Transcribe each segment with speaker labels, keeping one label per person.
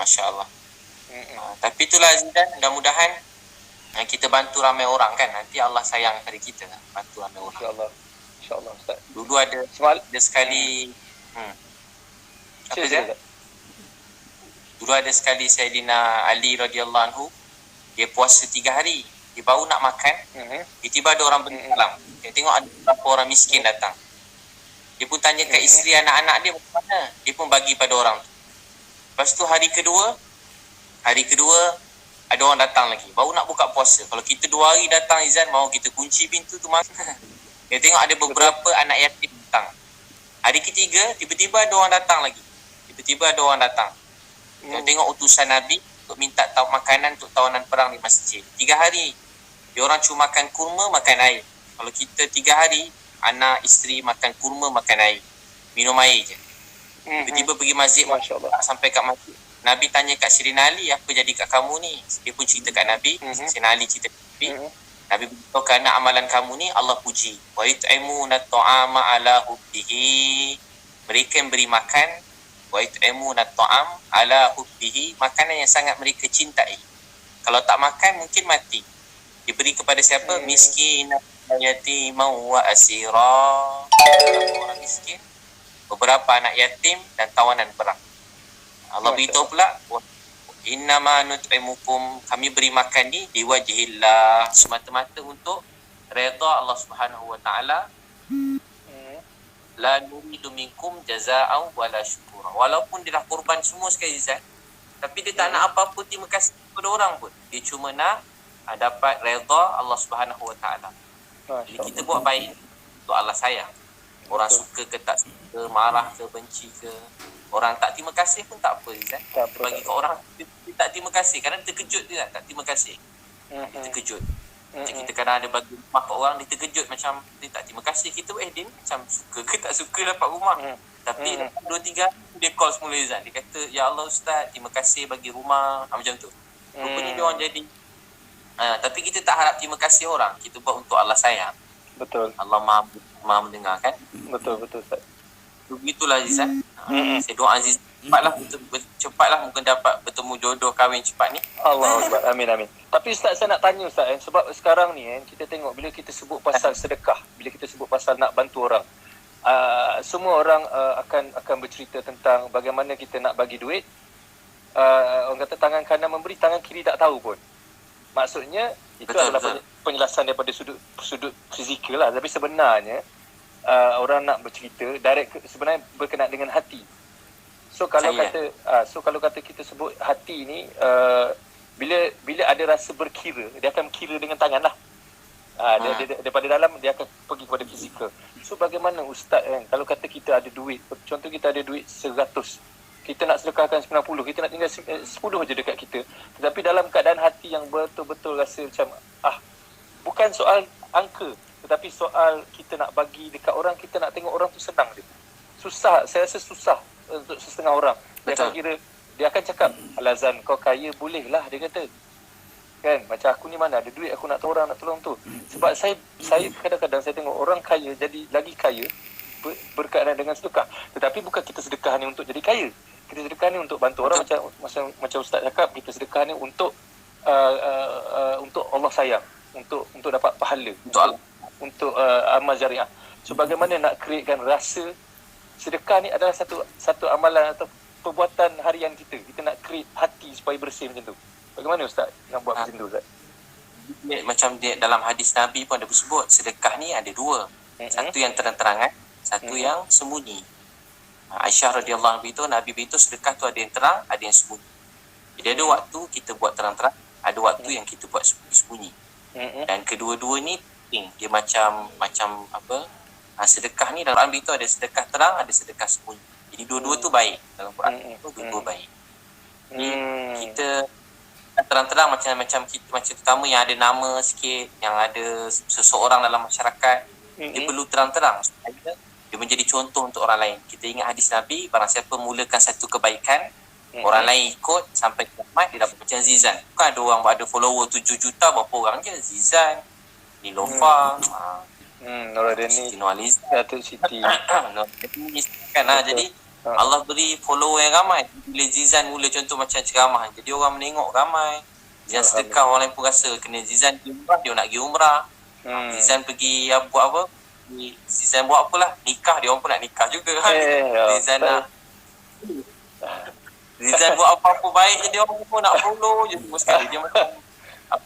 Speaker 1: Masya Allah. Tapi itulah Zidane, mudah-mudahan kita bantu ramai orang kan. Nanti Allah sayang pada kita lah, bantu ramai orang.
Speaker 2: InsyaAllah. InsyaAllah Ustaz.
Speaker 1: Dulu ada sekali apa dia? Dulu ada sekali Sayyidina Ali radhiyallahu anhu, dia puasa 3 hari, dia baru nak makan, tiba-tiba ada orang bersalam. Dia tengok ada beberapa orang miskin datang. Dia pun tanya kat isteri anak-anak dia mana, dia pun bagi pada orang tu. Lepas tu hari kedua ada orang datang lagi, baru nak buka puasa. Kalau kita 2 hari datang Izan, mau kita kunci pintu tu mana. Dia tengok ada beberapa anak yatim datang. Hari ketiga tiba-tiba ada orang datang lagi. Dia tengok utusan Nabi untuk minta makanan untuk tawanan perang di masjid. 3 hari dia orang cuma makan kurma, makan air. Kalau kita 3 hari, anak, isteri makan kurma, makan air, minum air je. Tiba-tiba pergi masjid, sampai kat masjid, Nabi tanya kat Sayyidina Ali, apa jadi kat kamu ni? Dia pun cerita kat Nabi. Sayyidina Ali cerita kat Nabi. Nabi beritahu kerana amalan kamu ni Allah puji. Wa yut'imuna ta'ama ala hubbihi. Mereka yang beri makan, wa yut'imuna ta'am ala hubbihi, makanan yang sangat mereka cintai. Kalau tak makan mungkin mati. Diberi kepada siapa? Miskin, yatimah wa asira. Orang miskin, beberapa anak yatim dan tawanan perang. Allah beritahu pula, innama nut'imukum, kami beri makan ni liwajhillah, semata-mata untuk redha Allah Subhanahu wa taala. La nuridu minkum jazaa'an wala syukura. Walaupun dia dah korban semua sekali Zat, tapi dia tak nak apa-apa terima kasih kepada orang pun. Dia cuma nak dapat redha Allah Subhanahu wa taala. Jadi kita buat baik untuk Allah sayang. Orang suka ke tak suka, marah ke benci ke, orang tak terima kasih pun tak apa Zat. Bagi ke orang dia tak terima kasih, kadang terkejut dia tak terima kasih. Dia terkejut. Macam kita kadang ada bagi rumah kat orang, dia terkejut macam dia tak terima kasih. Kita dia macam suka ke tak suka dapat rumah. Tapi 2-3 dia call semula Zat. Dia kata, ya Allah Ustaz, terima kasih bagi rumah. Macam tu. Rupanya dia orang jadi. Tapi kita tak harap terima kasih orang, kita buat untuk Allah sayang.
Speaker 2: Betul.
Speaker 1: Allah maha mendengar kan.
Speaker 2: Betul Ustaz.
Speaker 1: Begitulah Azizan. Saya doa Aziz cepatlah mungkin dapat bertemu jodoh kahwin cepat ni.
Speaker 2: Allah Akbar. Amin. Tapi Ustaz, saya nak tanya Ustaz, sebab sekarang ni kita tengok bila kita sebut pasal sedekah, bila kita sebut pasal nak bantu orang, semua orang akan bercerita tentang bagaimana kita nak bagi duit. Orang kata tangan kanan memberi, tangan kiri tak tahu pun. Maksudnya itu adalah penjelasan daripada sudut fizikal lah. Tapi sebenarnya orang nak bercerita direct, sebenarnya berkenaan dengan hati. So kalau kata kita sebut hati ni, bila ada rasa berkira, dia akan kira dengan tangan lah. Dia daripada dalam dia akan pergi kepada fizikal. So bagaimana Ustaz kan, kalau kata kita ada duit, contoh kita ada duit 100, kita nak sedekahkan 90, kita nak tinggal 10 je dekat kita. Tetapi dalam keadaan hati yang betul-betul rasa macam bukan soal angka, tetapi soal kita nak bagi dekat orang, kita nak tengok orang tu senang je. Susah, saya rasa susah untuk setengah orang. Dia akan kira, dia akan cakap, Alazan kau kaya boleh lah, dia kata. Kan, macam aku ni mana ada duit, aku nak tahu orang nak tolong tu. Sebab saya kadang-kadang saya tengok orang kaya jadi lagi kaya berkaitan dengan sedekah. Tetapi bukan kita sedekah ni untuk jadi kaya. Kita sedekah ni untuk bantu orang, macam Ustaz cakap, kita sedekah ni untuk Allah sayang, untuk dapat pahala, untuk amal jariah. So bagaimana nak createkan rasa sedekah ni adalah satu amalan atau perbuatan harian kita. Kita nak create hati supaya bersih macam tu. Bagaimana Ustaz nak buat macam tu Ustaz?
Speaker 1: Macam dia dalam hadis Nabi pun ada bersebut, sedekah ni ada 2. Satu yang terang-terangan, satu yang sembunyi. Aisyah radhiyallahu anha itu, Nabi itu sedekah tu ada yang terang, ada yang sembunyi. Jadi ada waktu kita buat terang-terang, ada waktu yang kita buat sembunyi. Dan kedua-dua ni dia macam apa? Sedekah ni dalam Quran itu ada sedekah terang, ada sedekah sembunyi. Jadi dua-dua tu baik dalam Quran. Dua-dua baik. Jadi kita terang-terang macam kita, macam terutama yang ada nama sikit, yang ada seseorang dalam masyarakat, dia perlu terang-terang supaya dia menjadi contoh untuk orang lain. Kita ingat hadis Nabi, barang siapa mulakan satu kebaikan, orang lain ikut sampai kiamat, dia dapat macam Zizan. Bukan ada orang ada follower 7 juta, berapa orang je? Zizan, Nilofa,
Speaker 2: Noradeni,
Speaker 1: Siti Nualiza,
Speaker 2: Datuk Siti.
Speaker 1: kan. Jadi Allah beri follower yang ramai. Bila Zizan mula contoh macam ceramah, jadi orang menengok ramai. Zizan sedekah, orang lain pun rasa kena Zizan pergi umrah, dia nak pergi umrah. Zizan pergi buat apa? Zizan buat apalah, nikah, dia orang pun nak nikah juga kan. Zizan nak Zizan buat apa-apa baik, dia orang pun nak follow je semua sekali. Dia macam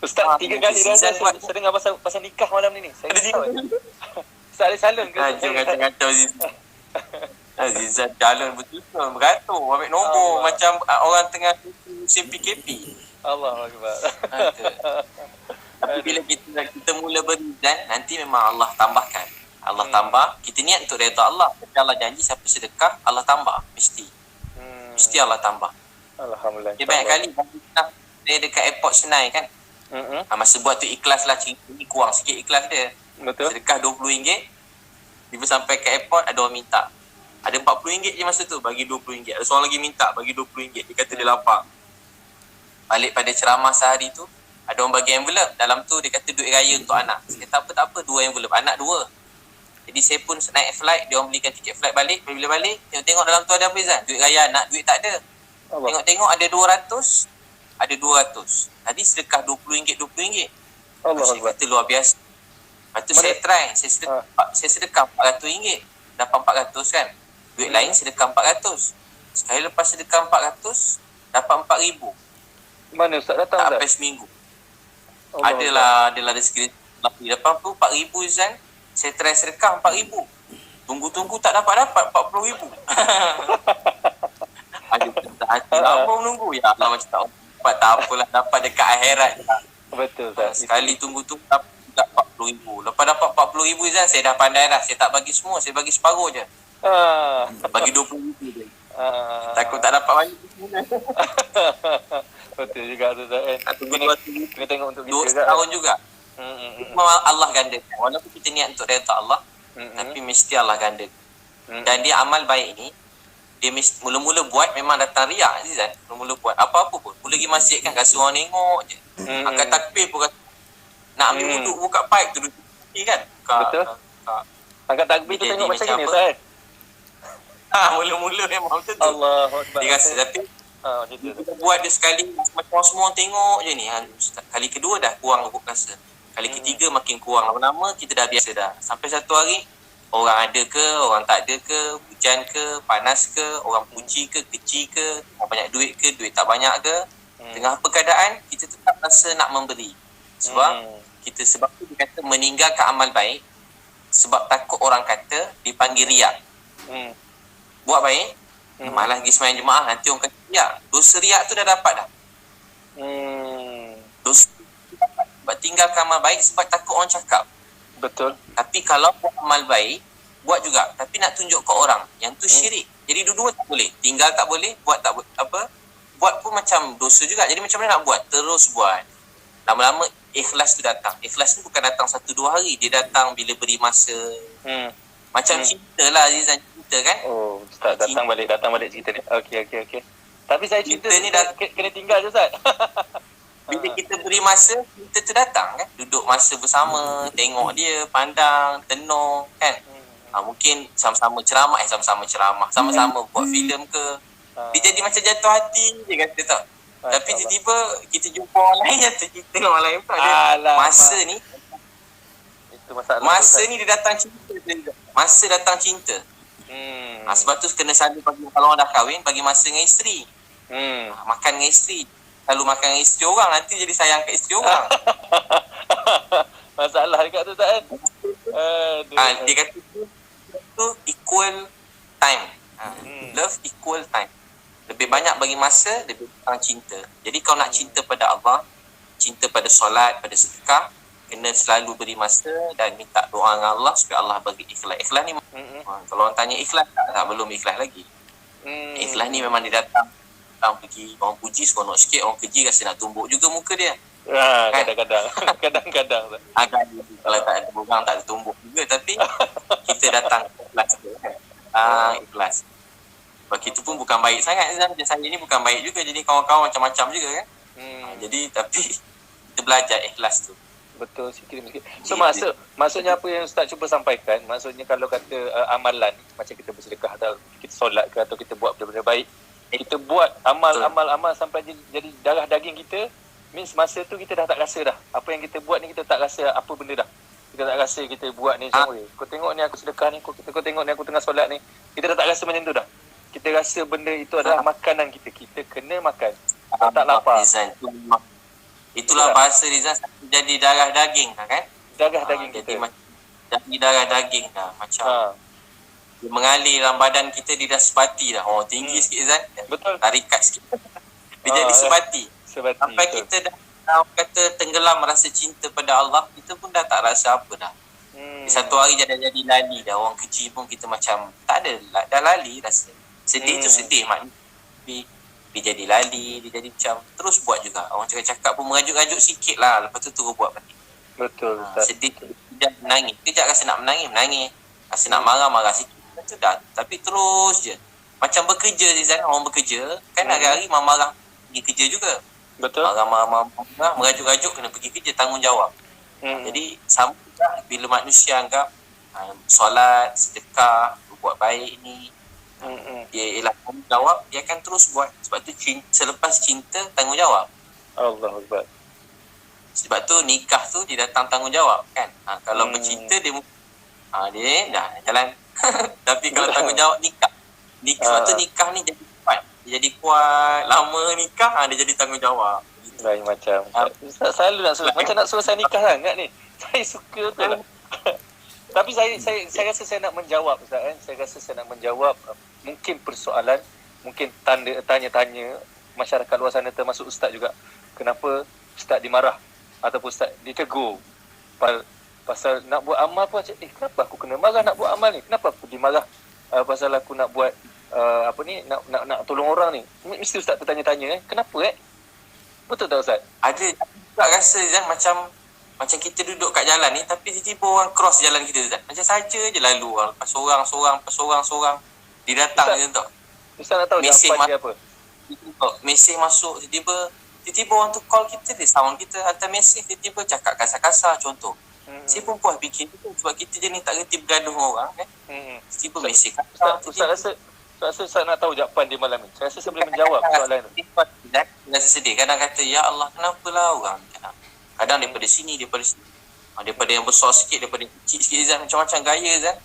Speaker 2: Ustaz 3 kali dah saya dengar pasal nikah malam ni. Saya tahu. Ustaz Ali Salun ke?
Speaker 1: Jangan kacau Zizan. Zizan calon betul-betul beratur, ambil nombor macam orang tengah musim PKP.
Speaker 2: Allahu Akbar.
Speaker 1: Tapi bila kita mula berizan, nanti memang Allah tambahkan. Allah tambah, kita niat untuk redha Allah. Tapi Allah janji siapa sedekah, Allah tambah. Mesti Allah tambah.
Speaker 2: Alhamdulillah.
Speaker 1: Dia banyak kali saya dekat airport Senai kan. Masa buat tu ikhlas lah, cerita ni kurang sikit ikhlas dia.
Speaker 2: Betul.
Speaker 1: Sedekah RM20. Tiba sampai ke airport, ada orang minta. Ada RM40 je masa tu, bagi RM20. Ada seorang lagi minta, bagi RM20. Dia kata dia lapar. Balik pada ceramah sehari tu, ada orang bagi envelope. Dalam tu dia kata duit raya untuk anak. Saya kata tak apa, 2 envelope. Anak 2. Jadi saya pun naik flight, dia orang belikan tiket flight balik. Bila balik, tengok dalam tu ada apa Zan? Duit raya anak, duit tak ada. Tengok ada 200, ada 200. Tadi sedekah RM20, RM20. Saya kata luar biasa. Lepas tu saya try, saya sedekah RM400, dapat RM400 kan. Duit lain sedekah RM400. Sekali lepas sedekah RM400, dapat RM4,000.
Speaker 2: Mana Ustaz datang
Speaker 1: tak sampai seminggu. Adalah rezeki. Lepas tu RM4,000 Zan, saya try sedekah RM4,000. Tunggu-tunggu tak dapat RM40,000. Ada tak hati lama menunggu. Ya Allah, macam tak apalah, dapat dekat akhirat.
Speaker 2: Betul Ustaz.
Speaker 1: Sekali tunggu-tunggu dapat RM40,000. Lepas dapat RM40,000 Zan, saya dah pandai dah. Saya tak bagi semua, saya bagi separuh je. Bagi RM20,000 je. Takut tak dapat banyak.
Speaker 2: Betul juga tu Ustaz. Kena tengok untuk kita
Speaker 1: setahun juga. Memang Allah gandakan. Walaupun kita niat untuk redha Allah, tapi mesti Allah gandakan. Dan dia amal baik ni, dia mula-mula buat memang datang riak Zizan. Mula-mula buat apa-apa pun. Mula pergi masjid kan, rasa orang tengok je. Angkat takbir pun rasa nak ambil wuduk, buka pipe tu duduk kan.
Speaker 2: Betul. Angkat takbir tu tengok macam ni Ustaz.
Speaker 1: Mula-mula memang betul tu.
Speaker 2: Allahu Akbar.
Speaker 1: Dia rasa tapi kita buat dia sekali macam semua orang tengok je ni. Kali kedua dah kurang aku rasa. Kali ketiga makin kurang. Lama-lama kita dah biasa dah. Sampai satu hari orang ada ke, orang tak ada ke, hujan ke, panas ke, orang puji ke, kecil ke, banyak duit ke, duit tak banyak ke, tengah apa keadaan kita tetap rasa nak memberi. Sebab sebab tu dia kata meninggalkan amal baik sebab takut orang kata dipanggil riak. Buat baik, malah pergi sembahyang jemaah, nanti orang kata riak. Dosa riak tu dah dapat dah. Dosa dapat. Sebab tinggalkan amal baik sebab takut orang cakap.
Speaker 2: Betul.
Speaker 1: Tapi kalau buat amal baik, buat juga. Tapi nak tunjuk ke orang, yang tu syirik. Jadi dua-dua tak boleh. Tinggal tak boleh, buat tak apa. Buat pun macam dosa juga. Jadi macam mana nak buat? Terus buat. Lama-lama ikhlas tu datang. Ikhlas tu bukan datang 1-2 hari. Dia datang bila beri masa. Macam cinta lah Azizan, cerita kan.
Speaker 2: Oh, Ustaz datang balik cerita ni. Okey. Tapi saya cerita ni dah kena tinggal je Ustaz.
Speaker 1: Bila kita beri masa, kita tu datang kan. Duduk masa bersama, tengok dia, pandang, tenung kan. Mungkin sama-sama ceramah, sama-sama buat filem ke. Dia jadi macam jatuh hati je kata tau. Tapi tiba-tiba kita jumpa orang lain, jatuh kita dengan orang lain pun. Masa ni, itu masalah. Masa ni dia datang cinta. Masa datang cinta. Sebab tu kena selalu bagi, kalau orang dah kahwin, bagi masa dengan isteri. Makan dengan isteri. Selalu makan dengan isteri orang, nanti jadi sayang kat isteri orang.
Speaker 2: Masalah dekat tu tak kan?
Speaker 1: Dia kata tu equal time. Love equal time. Lebih banyak bagi masa, lebih kurang cinta. Jadi kalau nak cinta pada Allah, cinta pada solat, pada sedekah, kena selalu beri masa dan minta doa dengan Allah supaya Allah bagi ikhlas. Ikhlas ni kalau orang tanya ikhlas tak belum ikhlas lagi. Ikhlas ni memang dia datang pergi, orang puji seronok sikit, orang keji rasa nak tumbuk juga muka dia.
Speaker 2: Kadang-kadang
Speaker 1: kalau tak ada orang tak ada tumbuk juga, tapi kita datang ikhlas tu kan. Ikhlas. Sebab kita pun bukan baik sangat, macam saya ni bukan baik juga, jadi kawan-kawan macam-macam juga kan. Jadi tapi kita belajar ikhlas tu.
Speaker 2: Betul, sikit demi sikit. So maksudnya apa yang Ustaz cuba sampaikan, maksudnya kalau kata amalan macam kita bersedekah atau kita solat ke atau kita buat benda-benda baik, kita buat amal sampai jadi darah daging kita, means masa tu kita dah tak rasa dah. Apa yang kita buat ni kita tak rasa apa benda dah. Kita tak rasa kita buat ni macam, kau tengok ni aku sedekah ni, kau tengok ni aku tengah solat ni. Kita dah tak rasa macam tu dah. Kita rasa benda itu adalah makanan kita. Kita kena makan. Tak lapar.
Speaker 1: Itulah bahasa Rizal, jadi darah daging kan?
Speaker 2: Darah daging kita.
Speaker 1: Jadi darah daging dah. Macam dia mengalir dalam badan kita, dia dah sebati dah. Tinggi sikit Rizal.
Speaker 2: Betul.
Speaker 1: Tarikat sikit. Dia jadi sebati. Sampai betul. Kita dah kata tenggelam rasa cinta pada Allah, kita pun dah tak rasa apa dah. Satu hari jadi lali dah. Orang kecil pun kita macam tak ada, dah lali rasa. Sedih tu sedih maknanya. Dia jadi lali, dia jadi macam terus buat juga. Orang cakap pun merajuk-rajuk sikit lah, lepas tu terus buat balik.
Speaker 2: Betul.
Speaker 1: Sedih, kejap menangis. Kejap rasa nak menangis. Rasa nak marah sikit. Macam dah. Tapi terus je. Macam bekerja Rizal, orang bekerja. Kan hari-hari marah pergi kerja juga.
Speaker 2: Betul.
Speaker 1: Marah, merajuk-rajuk kena pergi kerja, tanggungjawab. Jadi sama juga bila manusia anggap solat, sedekah, buat baik ni, dia ialah tanggungjawab, dia akan terus buat. Sebab tu selepas cinta, tanggungjawab.
Speaker 2: Allahu Akbar.
Speaker 1: Sebab tu nikah tu dia datang tanggungjawab kan. Kalau bercinta dia dah jalan. Tapi kalau tanggungjawab nikah. Sebab tu nikah ni jadi kuat. Dia jadi kuat. Lama nikah dia jadi tanggungjawab.
Speaker 2: Lain macam. Ustaz selalu nak suruh. Macam nak suruh saya nikah sangat ni. Saya suka tu lah. Tapi saya rasa saya nak menjawab Ustaz kan. Saya rasa saya nak menjawab mungkin persoalan, mungkin tanya-tanya masyarakat luar sana termasuk Ustaz juga. Kenapa Ustaz dimarah ataupun Ustaz ditegur pasal nak buat amal pun macam kenapa aku kena marah nak buat amal ni? Kenapa aku dimarah pasal aku nak buat nak tolong orang ni? Mesti Ustaz bertanya-tanya kenapa Betul tak Ustaz? Ada
Speaker 1: tak rasa Zan macam kita duduk kat jalan ni tapi tiba-tiba orang cross jalan kita Zan. Macam saja je lalu orang lepas seorang dia datang je tau.
Speaker 2: Ustaz nak tahu jawapan dia apa?
Speaker 1: Mesej masuk tiba-tiba orang tu call kita, dia sound kita hantar mesej, tiba-tiba cakap kasar-kasar contoh. Saya pun puas fikir tu sebab kita jenis tak reti bergaduh dengan orang kan. Tiba mesej kasar.
Speaker 2: Ustaz rasa nak tahu jawapan dia malam ni. Saya rasa saya boleh menjawab soalan tu.
Speaker 1: Rasa sedih. Kadang kata, ya Allah kenapalah orang. Kadang daripada sini. Daripada yang besar sikit, daripada kecil sikit Zan. Macam-macam gaya Zan.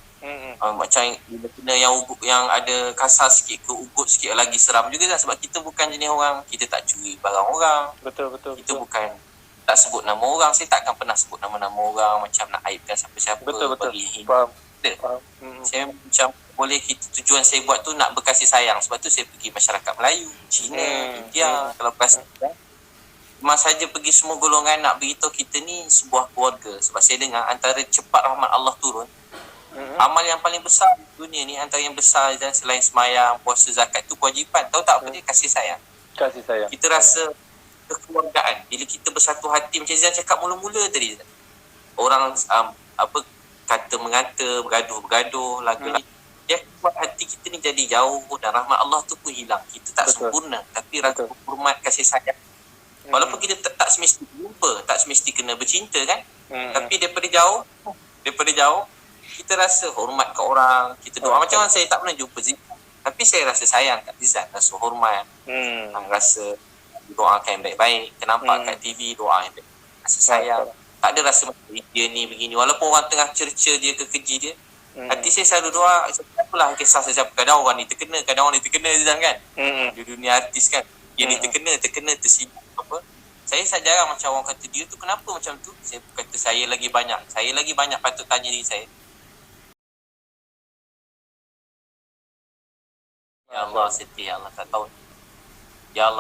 Speaker 1: Macam kena yang ada kasar sikit ke ugut sikit lagi seram juga Zan. Sebab kita bukan jenis orang, kita tak curi barang orang.
Speaker 2: Betul.
Speaker 1: Kita bukan tak sebut nama orang. Saya takkan pernah sebut nama-nama orang macam nak aibkan siapa-siapa.
Speaker 2: Betul. Faham.
Speaker 1: Saya macam boleh tujuan saya buat tu nak berkasih sayang. Sebab tu saya pergi masyarakat Melayu, Cina, India. Kalau kasih Mas saja pergi semua golongan nak beritahu kita ni sebuah keluarga. Sebab saya dengar antara cepat rahmat Allah turun, amal yang paling besar di dunia ni, antara yang besar dan selain semayang, puasa, zakat tu kewajipan. Tahu tak apa dia? Kasih sayang. Kita rasa kekeluargaan. Bila kita bersatu hati macam Zan cakap mula-mula tadi, orang kata mengata, bergaduh lagu ni, dia buat hati kita ni jadi jauh dan rahmat Allah tu pun hilang. Kita tak sempurna tapi rasa hormat, kasih sayang. Walaupun kita tak semesti jumpa, tak semesti kena bercinta kan, tapi daripada jauh kita rasa hormat kat orang, kita doa. Macam saya tak pernah jumpa Zizan, tapi saya rasa sayang kat Zizan, rasa hormat, rasa doakan yang baik-baik, nampak kat TV doa yang baik, rasa sayang. Tak ada rasa macam dia ni begini. Walaupun orang tengah cerca dia ke keji dia, hati saya selalu doa, apalah kisah sesiapa. Kadang orang ni terkena Zizan kan. Di dunia artis kan, dia ni terkena tersilap apa. Saya jarang macam orang kata dia tu kenapa macam tu. Saya kata saya lagi banyak patut tanya diri saya. Ya Allah, sedih. Ya Allah, tak tahu. Ya Allah.